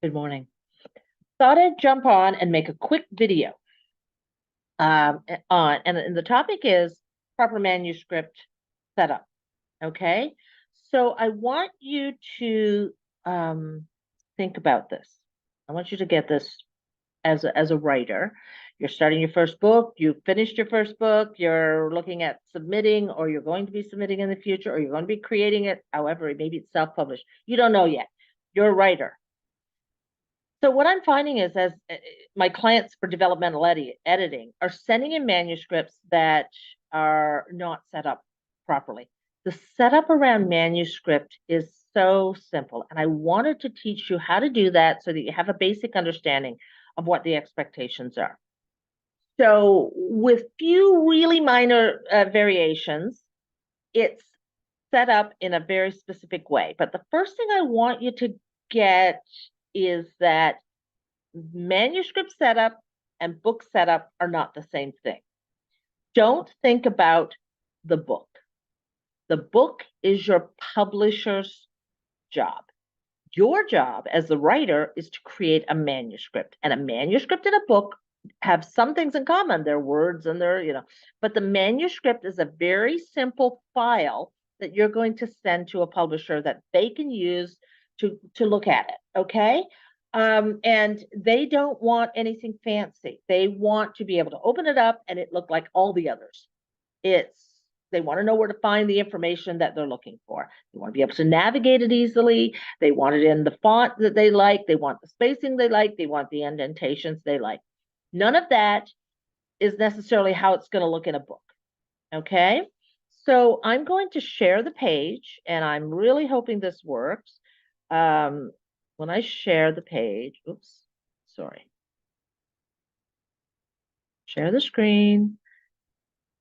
Good morning. Thought I'd jump on and make a quick video and the topic is proper manuscript setup. Okay, so I want you to think about this. I want you to get this as a writer. You're starting your first book, you finished your first book, you're looking at submitting, or you're going to be submitting in the future, or you're going to be creating it. However, maybe it's self-published. You don't know yet. You're a writer. So what I'm finding is as my clients for developmental editing are sending in manuscripts that are not set up properly. The setup around manuscript is so simple, and I wanted to teach you how to do that so that you have a basic understanding of what the expectations are. So with few really minor variations, it's set up in a very specific way. But the first thing I want you to get is that manuscript setup and book setup are not the same thing. Don't think about the book. The book is your publisher's job. Your job as the writer is to create a manuscript, and a manuscript and a book have some things in common. They're words and but the manuscript is a very simple file that you're going to send to a publisher that they can use to look at it. Okay. And they don't want anything fancy. They want to be able to open it up and it look like all the others. They want to know where to find the information that they're looking for. They want to be able to navigate it easily. They want it in the font that they like. They want the spacing they like. They want the indentations they like. None of that is necessarily how it's going to look in a book. Okay. So I'm going to share the page, and I'm really hoping this works. When I share the page, oops, sorry. Share the screen,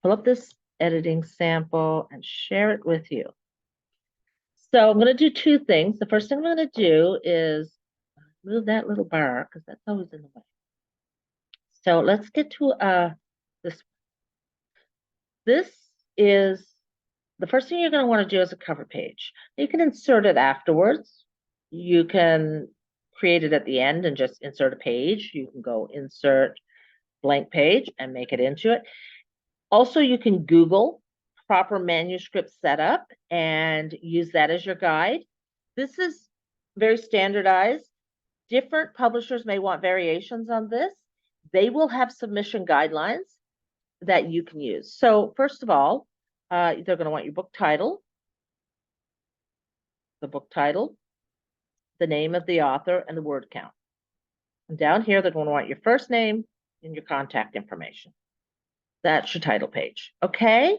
pull up this editing sample and share it with you. So I'm going to do two things. The first thing I'm going to do is move that little bar because that's always in the way. So let's get to this. This is the first thing you're going to want to do is a cover page. You can insert it afterwards. You can create it at the end and just insert a page. You can go insert blank page and make it into it. Also, you can Google proper manuscript setup and use that as your guide. This is very standardized. Different publishers may want variations on this. They will have submission guidelines that you can use. So first of all, they're going to want your book title, the name of the author, and the word count. And down here, they're going to want your first name and your contact information. That's your title page. Okay.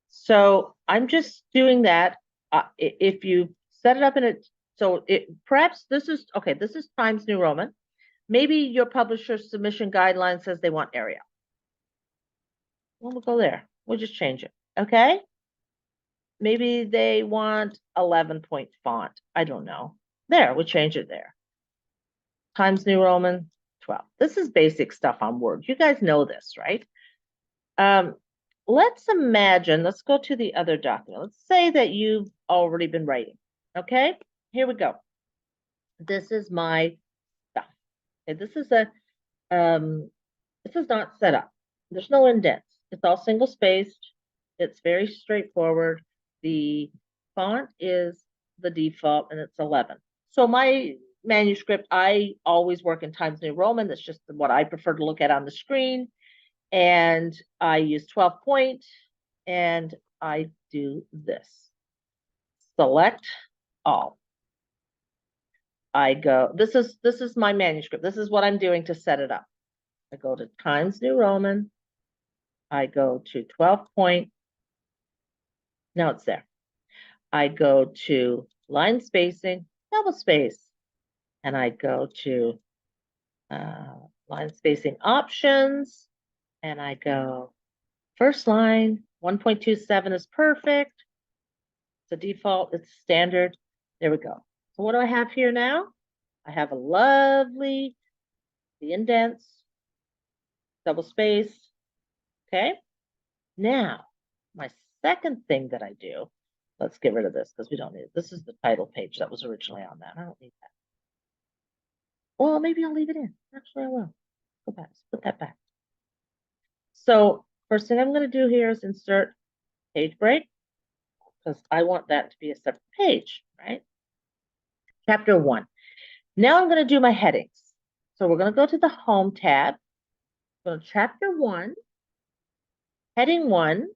So I'm just doing that. If you set it up in it, so perhaps this is okay. This is Times New Roman. Maybe your publisher's submission guideline says they want Arial. Well, we'll go there. We'll just change it. Okay. Maybe they want 11-point font. I don't know. There, we'll change it there. Times New Roman 12. This is basic stuff on Word. You guys know this, right? Let's imagine, let's go to the other document. Let's say that you've already been writing. Okay, here we go. This is my stuff. Okay, this is not set up. There's no indents. It's all single spaced. It's very straightforward. The font is the default and it's 11. So my manuscript, I always work in Times New Roman. That's just what I prefer to look at on the screen. And I use 12 point and I do this. Select all. I go, this is my manuscript. This is what I'm doing to set it up. I go to Times New Roman. I go to 12 point. Now it's there. I go to line spacing, double space, and I go to line spacing options, and I go first line, 1.27 is perfect. It's a default, it's standard. There we go. So what do I have here now? I have a lovely, the indents, double space. Okay. Now, my second thing that I do, let's get rid of this because we don't need it. This is the title page that was originally on that. I don't need that. Well, maybe I'll leave it in. Actually, I will. Go back, put that back. So first thing I'm going to do here is insert page break because I want that to be a separate page, right? Chapter 1. Now I'm going to do my headings. So we're going to go to the Home tab. Go to Chapter 1, Heading 1.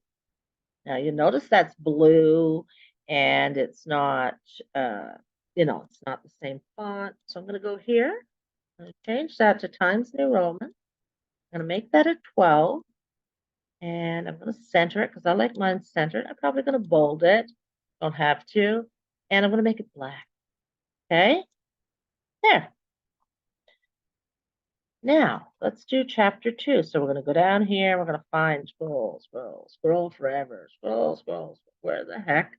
Now you notice that's blue and it's not, it's not the same font. So I'm going to go here. I'm going to change that to Times New Roman. I'm going to make that a 12. And I'm going to center it because I like mine centered. I'm probably going to bold it. Don't have to. And I'm going to make it black. Okay. There. Now, let's do chapter 2. So we're going to go down here. We're going to find scroll forever. Scroll. Where the heck?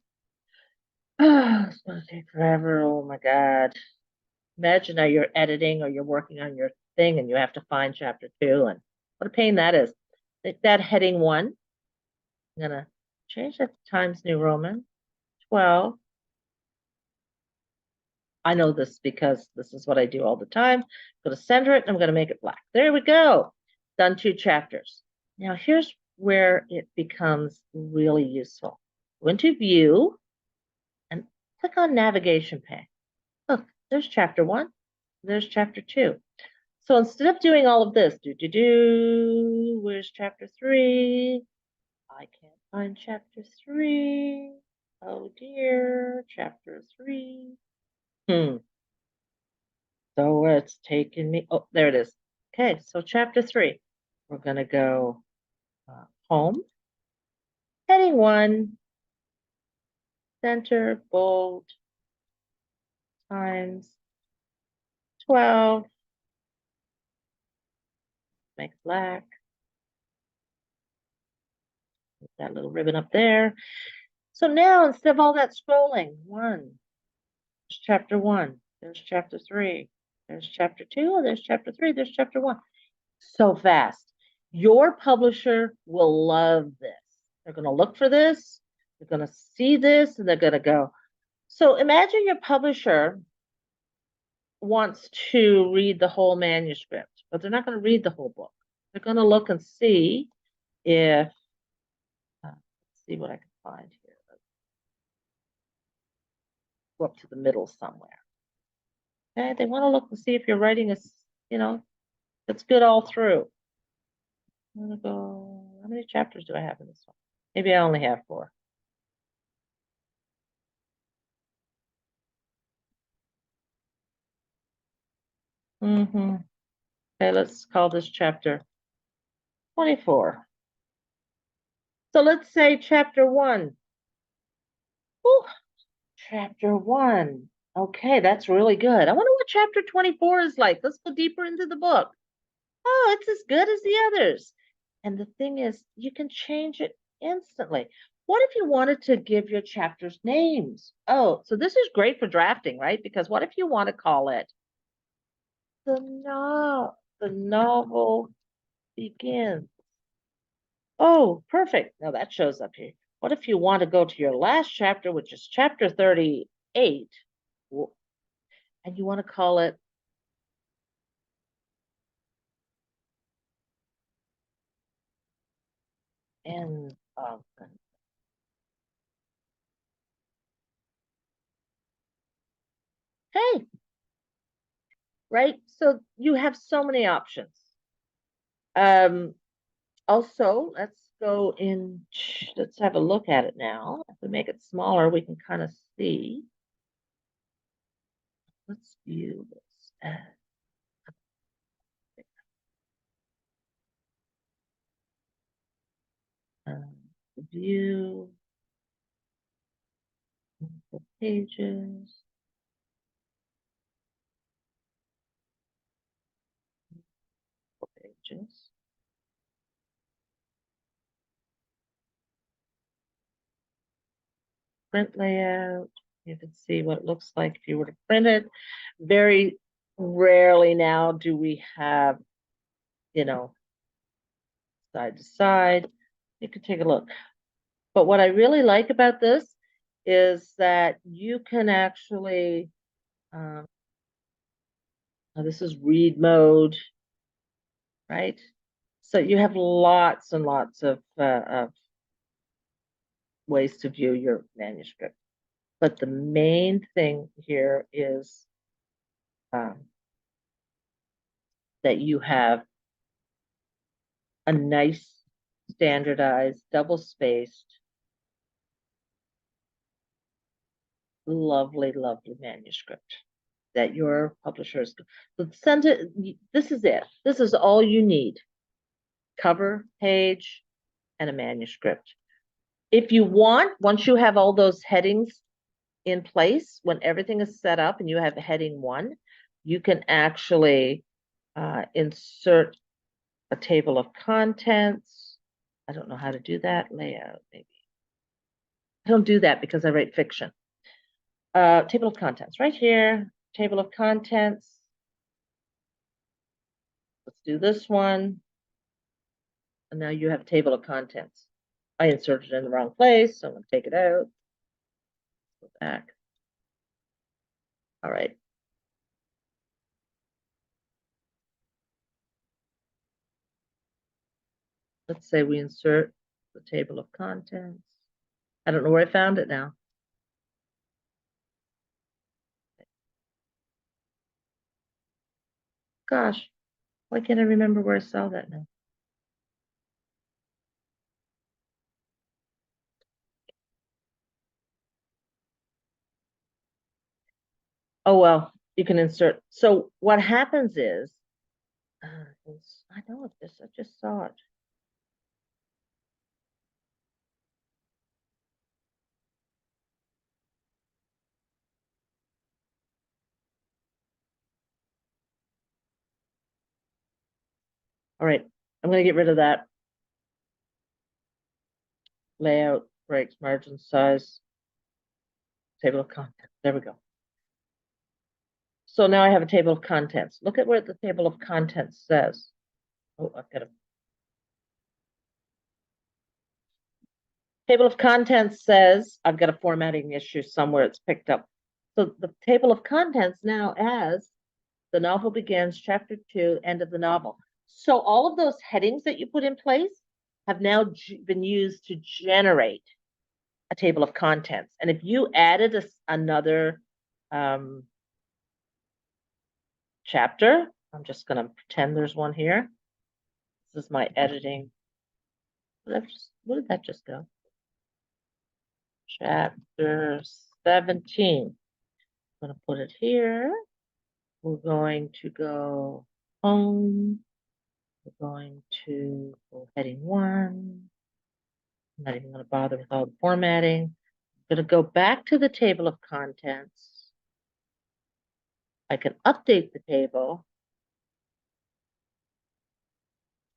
Oh, it's going to take forever. Oh my God. Imagine now you're editing or you're working on your thing and you have to find chapter 2. And what a pain that is. That heading 1. I'm going to change that to Times New Roman 12. I know this because this is what I do all the time. I'm going to center it and I'm going to make it black. There we go. Done 2 chapters. Now here's where it becomes really useful. Go into View and click on Navigation pane. Look, there's chapter 1. There's chapter 2. So instead of doing all of this, where's chapter 3? I can't find chapter 3. Oh dear, chapter 3. So it's taken me, oh, there it is. Okay, so chapter 3. We're going to go Home, Heading 1, Center, Bold, Times, 12, make black. Put that little ribbon up there. So now instead of all that scrolling, there's chapter 1, there's chapter 3, there's chapter 2, there's chapter 3, there's chapter 1. So fast. Your publisher will love this. They're going to look for this, they're going to see this, and they're going to go. So imagine your publisher wants to read the whole manuscript, but they're not going to read the whole book. They're going to look and see if, let's see what I can find here. Let's go up to the middle somewhere. Okay, they want to look and see if your writing is, it's good all through. I'm going to go, how many chapters do I have in this one? Maybe I only have 4. Okay, let's call this chapter 24. So let's say chapter 1. Ooh, chapter 1. Okay, that's really good. I wonder what chapter 24 is like. Let's go deeper into the book. Oh, it's as good as the others. And the thing is, you can change it instantly. What if you wanted to give your chapters names? Oh, so this is great for drafting, right? Because what if you want to call it the novel begins? Oh, perfect. Now that shows up here. What if you want to go to your last chapter, which is chapter 38, and you want to call it End of. Hey, right? So you have so many options. Um, Also, let's have a look at it now. If we make it smaller, we can kind of see. Let's view this. View the pages. Pages. Print layout. You can see what it looks like if you were to print it. Very rarely now do we have, side to side. You can take a look. But what I really like about this is that you can actually, This is read mode, right? So you have lots and lots of ways to view your manuscript. But the main thing here is that you have a nice, standardized, double-spaced, lovely, lovely manuscript that your publishers send it. This is it. This is all you need. Cover page and a manuscript. If you want, once you have all those headings in place, when everything is set up and you have heading 1, you can actually insert a table of contents. I don't know how to do that. Layout, maybe. I don't do that because I write fiction. Table of contents right here. Table of contents. Let's do this one. And now you have a table of contents. I inserted it in the wrong place, so I'm going to take it out. Go back. All right. Let's say we insert the table of contents. I don't know where I found it now. Gosh, why can't I remember where I saw that now? Oh, well, you can insert. So what happens is, I know this, I just saw it. All right, I'm going to get rid of that. Layout, breaks, margin, size, table of contents. There we go. So now I have a table of contents. Look at what the table of contents says. Oh, I've got a table of contents says I've got a formatting issue somewhere. It's picked up. So the table of contents now as the novel begins, chapter 2, end of the novel. So all of those headings that you put in place have now been used to generate a table of contents. And if you added another chapter, I'm just going to pretend there's one here. This is my editing. Where did that just go? Chapter 17. I'm going to put it here. We're going to go home. We're going to go heading 1. I'm not even going to bother with all the formatting. I'm going to go back to the table of contents. I can update the table.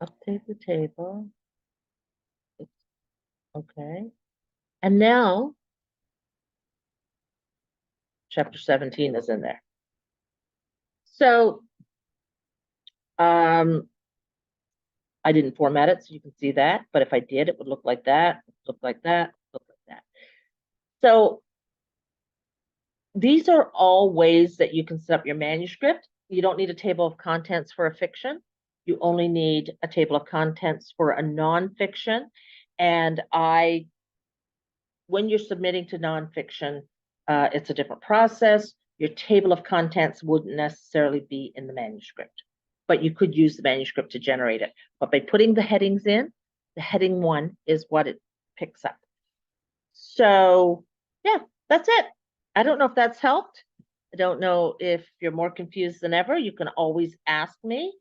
Update the table. Okay. And now, chapter 17 is in there. So, I didn't format it, so you can see that. But if I did, it would look like that, look like that, look like that. So these are all ways that you can set up your manuscript. You don't need a table of contents for a fiction. You only need a table of contents for a nonfiction. And when you're submitting to nonfiction, it's a different process. Your table of contents wouldn't necessarily be in the manuscript, but you could use the manuscript to generate it. But by putting the headings in, the heading 1 is what it picks up. So yeah, that's it. I don't know if that's helped. I don't know if you're more confused than ever. You can always ask me.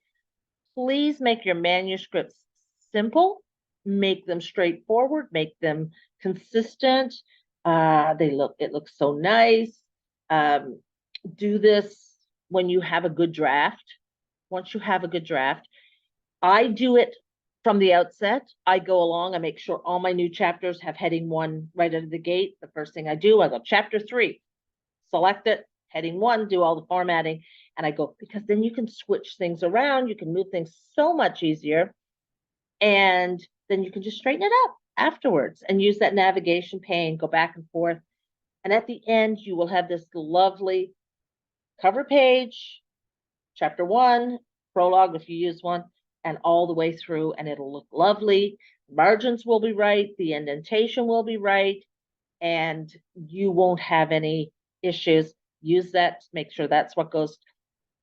Please make your manuscripts simple, make them straightforward, make them consistent. It looks so nice. Do this when you have a good draft. Once you have a good draft, I do it from the outset. I go along, I make sure all my new chapters have heading 1 right out of the gate. The first thing I do, I go chapter 3, select it, heading 1, do all the formatting, and I go, because then you can switch things around, you can move things so much easier, and then you can just straighten it up afterwards and use that navigation pane, go back and forth. And at the end, you will have this lovely cover page chapter 1, prologue if you use one, and all the way through, and it'll look lovely. Margins will be right, the indentation will be right, and you won't have any issues. Use that, make sure that's what goes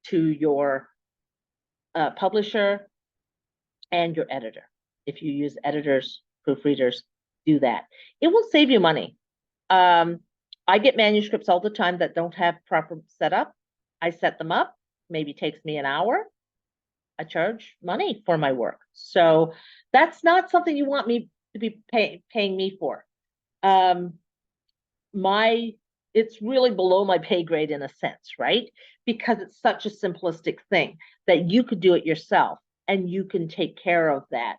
to your publisher and your editor. If you use editors, proofreaders, do that. It will save you money. I get manuscripts all the time that don't have proper setup. I set them up, maybe takes me an hour. I charge money for my work. So that's not something you want me to be paying me for. It's really below my pay grade in a sense, right? Because it's such a simplistic thing that you could do it yourself and you can take care of that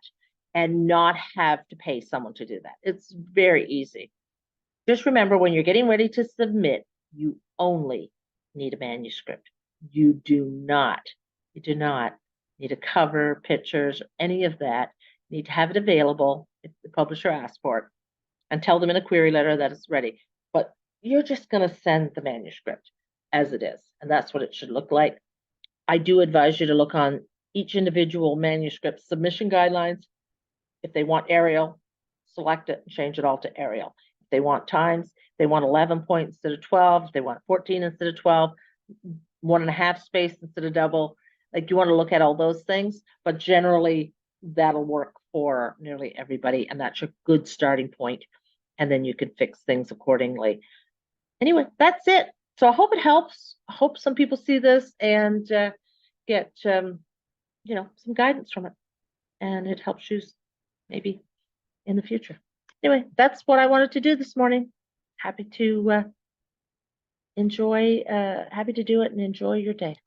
and not have to pay someone to do that. It's very easy. Just remember, when you're getting ready to submit, you only need a manuscript. You do not need a cover, pictures, or any of that. You need to have it available if the publisher asks for it, and tell them in a query letter that it's ready. But you're just going to send the manuscript as it is, and that's what it should look like. I do advise you to look on each individual manuscript submission guidelines. If they want Arial, select it and change it all to Arial. If they want times, they want 11 points instead of 12, if they want 14 instead of 12, 1.5 space instead of double. Like, you want to look at all those things, but generally that'll work for nearly everybody, and that's a good starting point. And then you can fix things accordingly. Anyway, that's it. So I hope it helps. I hope some people see this and get some guidance from it, and it helps you maybe in the future. Anyway, that's what I wanted to do this morning. Happy to do it and enjoy your day.